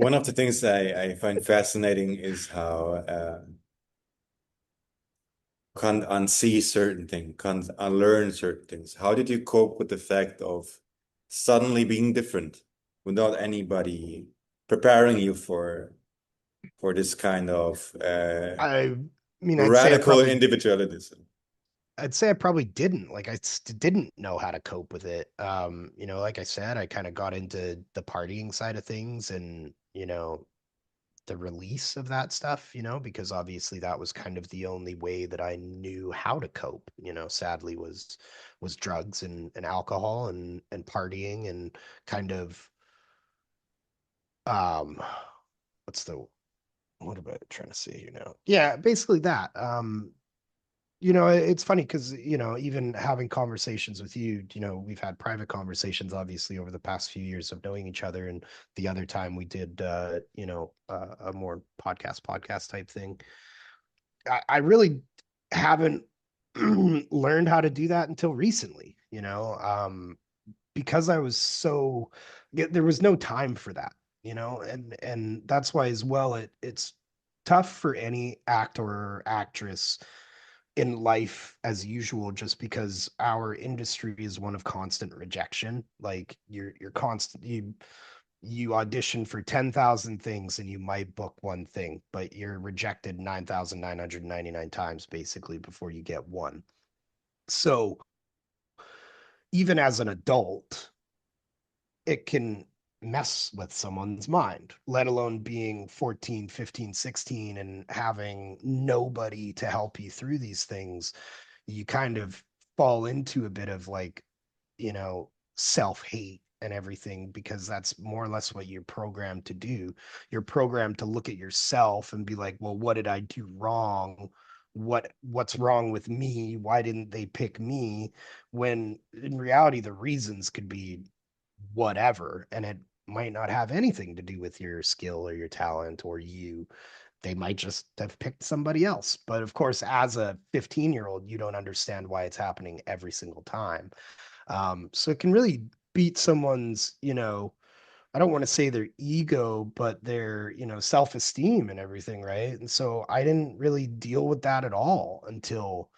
One of the things I find fascinating is how can't unsee certain things, can't unlearn certain things. How did you cope with the fact of suddenly being different without anybody preparing you for this kind of I mean, radical individualism? I'd say I probably didn't. Like, didn't know how to cope with it. Like I said, I kind of got into the partying side of things and, the release of that stuff, because obviously that was kind of the only way that I knew how to cope, sadly was drugs and alcohol and partying and kind of um what's the what am I trying to say here now? Yeah, basically that. It's funny because, even having conversations with you, we've had private conversations obviously over the past few years of knowing each other. And the other time we did, a more podcast type thing. I really haven't learned how to do that until recently, because I was there was no time for that, and that's why as well, it's tough for any actor or actress in life as usual, just because our industry is one of constant rejection. Like you're constant you audition for 10,000 things and you might book one thing, but you're rejected 9,999 times basically before you get one. So even as an adult, it can mess with someone's mind, let alone being 14, 15, 16 and having nobody to help you through these things. You kind of fall into a bit of like, self-hate and everything, because that's more or less what you're programmed to do. You're programmed to look at yourself and be like, well, what did I do wrong? What's wrong with me? Why didn't they pick me? When in reality the reasons could be whatever, and it might not have anything to do with your skill or your talent or you. They might just have picked somebody else. But of course, as a 15-year-old, you don't understand why it's happening every single time. So it can really beat someone's, I don't want to say their ego, but their, self-esteem and everything, right? And so I didn't really deal with that at all until,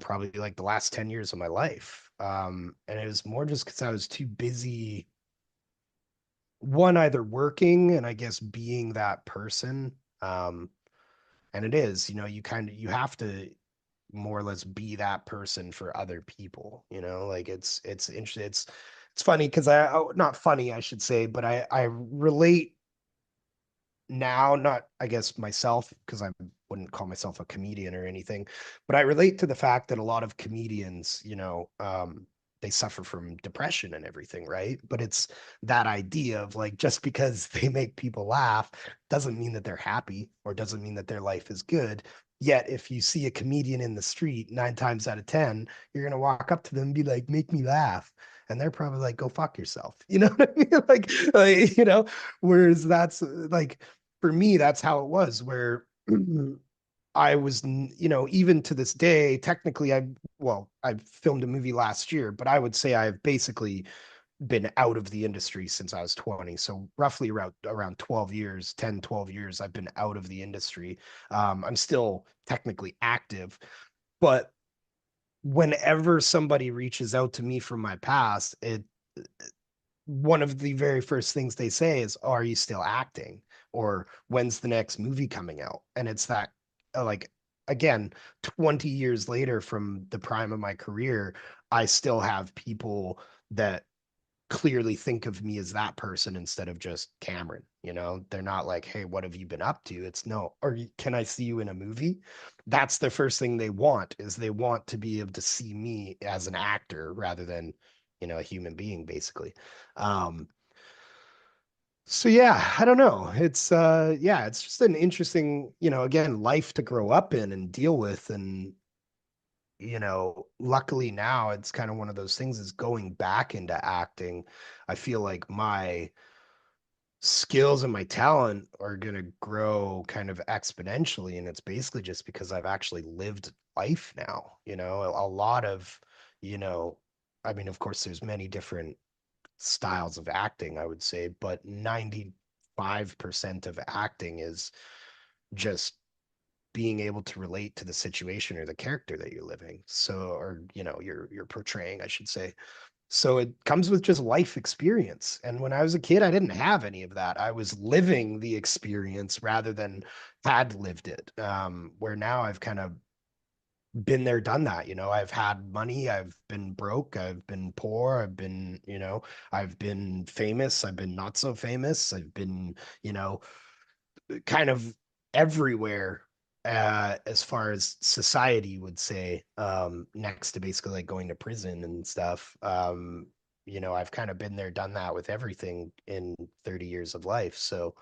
probably like the last 10 years of my life. And it was more just because I was too busy, one, either working and I guess being that person. Um, and it is, you have to more or less be that person for other people, like it's interesting. It's funny because not funny, I should say, but I relate now, not I guess myself, because I wouldn't call myself a comedian or anything, but I relate to the fact that a lot of comedians, they suffer from depression and everything, right? But it's that idea of like, just because they make people laugh doesn't mean that they're happy or doesn't mean that their life is good. Yet if you see a comedian in the street, 9 times out of 10, you're gonna walk up to them and be like, make me laugh. And they're probably like, go fuck yourself. You know what I mean? Whereas that's like, for me, that's how it was, where I was, even to this day, technically, I filmed a movie last year, but I would say I've basically been out of the industry since I was 20. So roughly around 12 years, 10, 12 years, I've been out of the industry. I'm still technically active, but whenever somebody reaches out to me from my past, it one of the very first things they say is, "Oh, are you still acting?" Or "When's the next movie coming out?" And it's that, like, again, 20 years later from the prime of my career, I still have people that clearly think of me as that person instead of just Cameron. They're not like, "Hey, what have you been up to?" It's no, or "Can I see you in a movie?" That's the first thing they want, is they want to be able to see me as an actor rather than, a human being, basically. Um, so yeah, I don't know. It's just an interesting, again, life to grow up in and deal with. And, luckily now it's kind of one of those things, is going back into acting. I feel like my skills and my talent are going to grow kind of exponentially. And it's basically just because I've actually lived life now, a lot of, you know, I mean, of course, there's many different styles of acting, I would say, but 95% of acting is just being able to relate to the situation or the character that you're living. So, or you're portraying, I should say. So it comes with just life experience. And when I was a kid, I didn't have any of that. I was living the experience rather than had lived it. Where now I've kind of been there, done that. I've had money, I've been broke, I've been poor, I've been famous, I've been not so famous, I've been, kind of everywhere as far as society would say, next to basically like going to prison and stuff. I've kind of been there, done that with everything in 30 years of life. So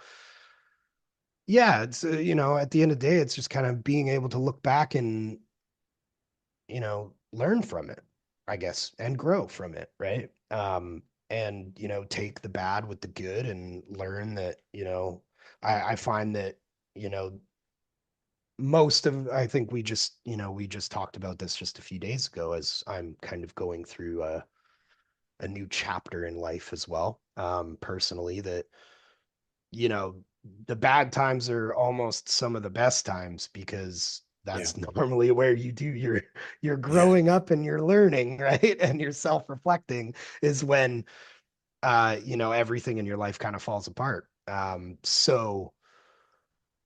yeah, it's at the end of the day, it's just kind of being able to look back and learn from it, I guess, and grow from it, right? And take the bad with the good and learn that, I find that, you know, most of I think we just talked about this just a few days ago as I'm kind of going through a new chapter in life as well. Personally, that you know, the bad times are almost some of the best times because Yeah. that's normally where you're Yeah. growing up and you're learning, right? And you're self-reflecting is when everything in your life kind of falls apart. So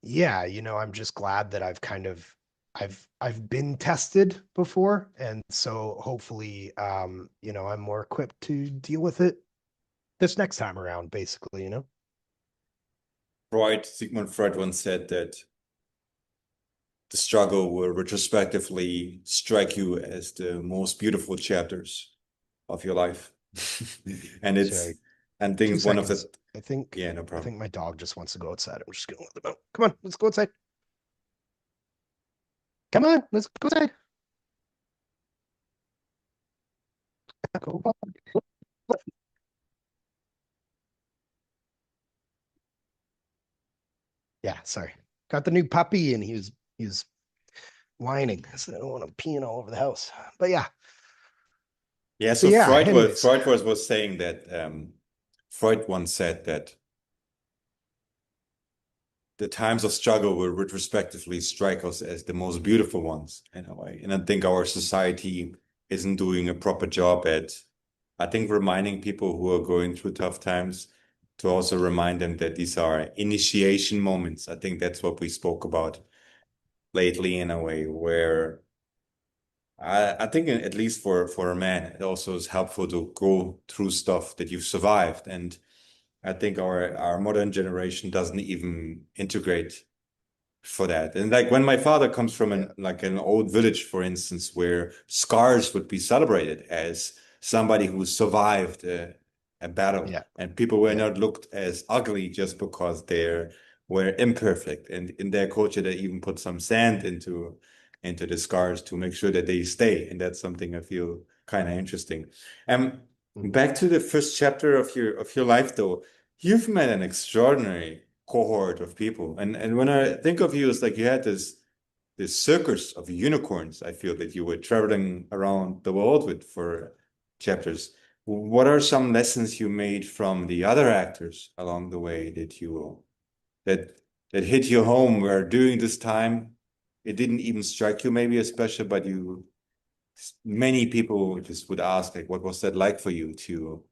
yeah, I'm just glad that I've been tested before, and so hopefully I'm more equipped to deal with it this next time around, basically. Sigmund Freud once said that the struggle will retrospectively strike you as the most beautiful chapters of your life. And it's, Sorry, and two things one of seconds. the, I think yeah, no I problem. think my dog just wants to go outside. I'm just gonna let them out. Come on, let's go outside. Come on, let's go outside. Go. Yeah, sorry. Got the new puppy and he was whining. I said I don't want him peeing all over the house. But yeah. Yeah, But so yeah, anyways. Freud was saying that Freud once said that the times of struggle will retrospectively strike us as the most beautiful ones in a way. And I think our society isn't doing a proper job at, I think, reminding people who are going through tough times to also remind them that these are initiation moments. I think that's what we spoke about lately in a way where I think at least for a man, it also is helpful to go through stuff that you've survived. And I think our modern generation doesn't even integrate for that. And like when my father comes from Yeah, an old village, for instance, where scars would be celebrated as somebody who survived a battle, yeah, and people were yeah, not looked as ugly just because they were imperfect. And in their culture, they even put some sand into the scars to make sure that they stay. And that's something I feel kind of interesting. Um, mhm, Back to the first chapter of your life, though. You've met an extraordinary cohort of people. And when I think of you, it's like you had this circus of unicorns, I feel that you were traveling around the world with for chapters. What are some lessons you made from the other actors along the way that that hit you home where during this time it didn't even strike you maybe as special, but you many people just would ask like what was that like for you to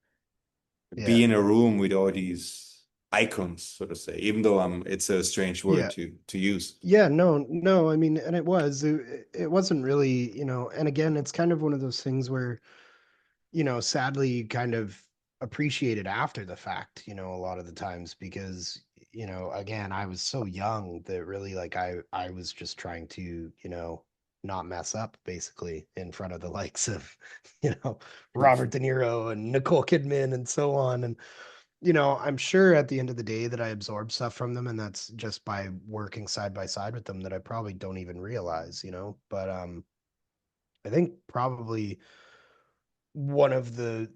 yeah, be in a room with all these icons, so to say, even though it's a strange word yeah. to use. Yeah, no, no, I mean, and it wasn't really, and again, it's kind of one of those things where, sadly you kind of appreciate it after the fact, a lot of the times because, again, I was so young that really like I was just trying to, not mess up basically in front of the likes of, Robert De Niro and Nicole Kidman and so on. And I'm sure at the end of the day that I absorb stuff from them, and that's just by working side by side with them that I probably don't even realize. But I think probably one of the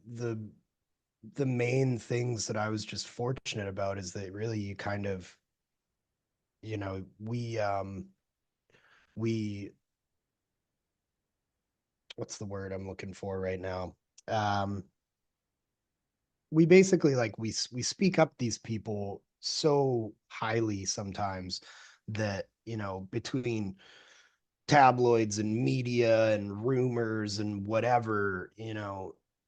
main things that I was just fortunate about is that really you kind of, we what's the word I'm looking for right now? Um we basically like we speak up these people so highly sometimes that, between tabloids and media and rumors and whatever,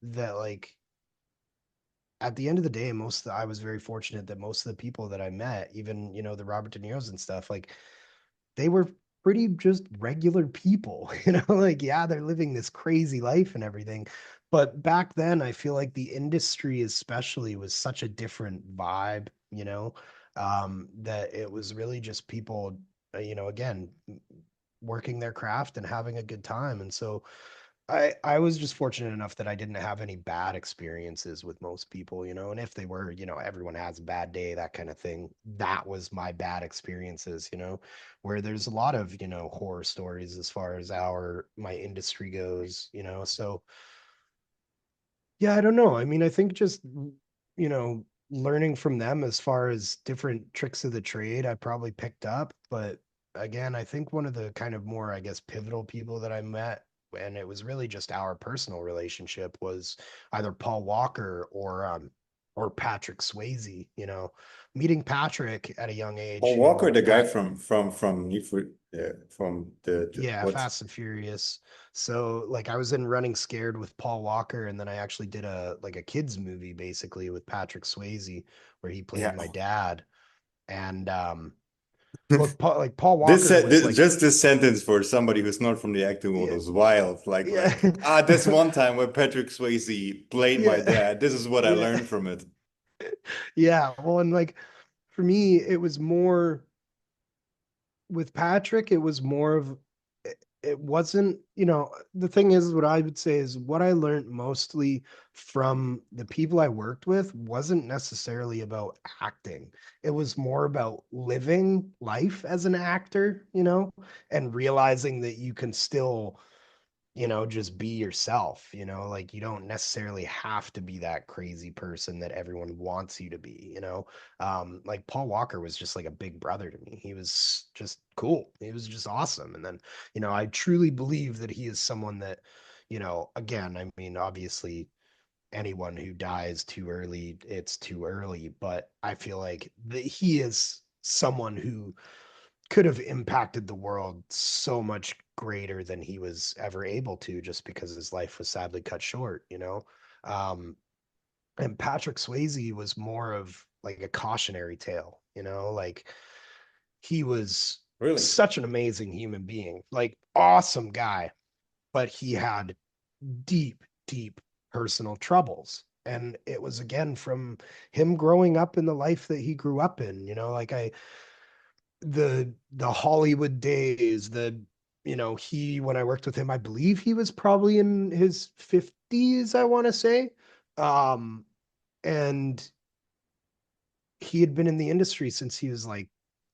that like at the end of the day, I was very fortunate that most of the people that I met, even, the Robert De Niro's and stuff, like they were pretty just regular people, like, yeah, they're living this crazy life and everything. But back then, I feel like the industry, especially, was such a different vibe, that it was really just people, again, working their craft and having a good time. And so I was just fortunate enough that I didn't have any bad experiences with most people, and if they were, everyone has a bad day, that kind of thing. That was my bad experiences, where there's a lot of, horror stories as far as my industry goes, so yeah, I don't know. I mean, I think just, learning from them as far as different tricks of the trade, I probably picked up. But again, I think one of the kind of more, I guess, pivotal people that I met, and it was really just our personal relationship, was either Paul Walker or Patrick Swayze, meeting Patrick at a young Paul age, Walker, the guy that from Need for from the yeah, what? Fast and Furious. So like I was in Running Scared with Paul Walker, and then I actually did a kids movie basically with Patrick Swayze where he played Yeah. my dad. And look, Paul This, Walker was like, just this sentence for somebody who's not from the acting world yeah, is wild. yeah, This one time where Patrick Swayze played my yeah, dad. This is what I yeah, learned from it. yeah. Well, and like for me, it was more with Patrick, it was more of it wasn't, the thing is what I would say is what I learned mostly from the people I worked with wasn't necessarily about acting. It was more about living life as an actor, and realizing that you can still, just be yourself, like you don't necessarily have to be that crazy person that everyone wants you to be, like Paul Walker was just like a big brother to me. He was just cool. He was just awesome. And then, I truly believe that he is someone that, again, I mean, obviously anyone who dies too early, it's too early, but I feel like he is someone who could have impacted the world so much greater than he was ever able to, just because his life was sadly cut short, um and Patrick Swayze was more of like a cautionary tale, like he was Really? such an amazing human being, like awesome guy, but he had deep, deep personal troubles. And it was again from him growing up in the life that he grew up in, like the Hollywood days, he when I worked with him, I believe he was probably in his 50s, I want to say. Um, and he had been in the industry since he was like,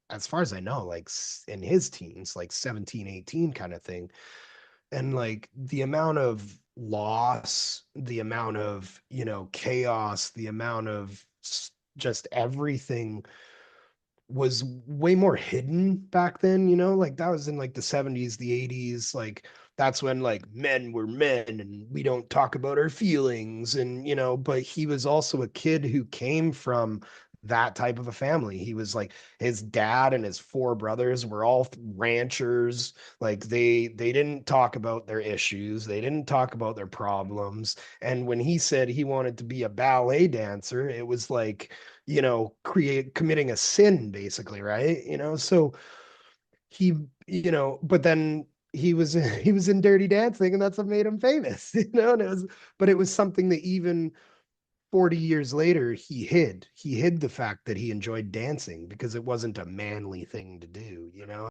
as far as I know, like in his teens, like 17, 18 kind of thing. And like the amount of loss, the amount of, chaos, the amount of just everything was way more hidden back then, like that was in like the 70s, the 80s, like that's when like men were men and we don't talk about our feelings. And but he was also a kid who came from that type of a family. He was like, his dad and his four brothers were all ranchers. Like they didn't talk about their issues, they didn't talk about their problems. And when he said he wanted to be a ballet dancer, it was like, committing a sin basically, right? So he, but then he was he was in Dirty Dancing, and that's what made him famous, and it was something that even 40 years later he hid the fact that he enjoyed dancing because it wasn't a manly thing to do,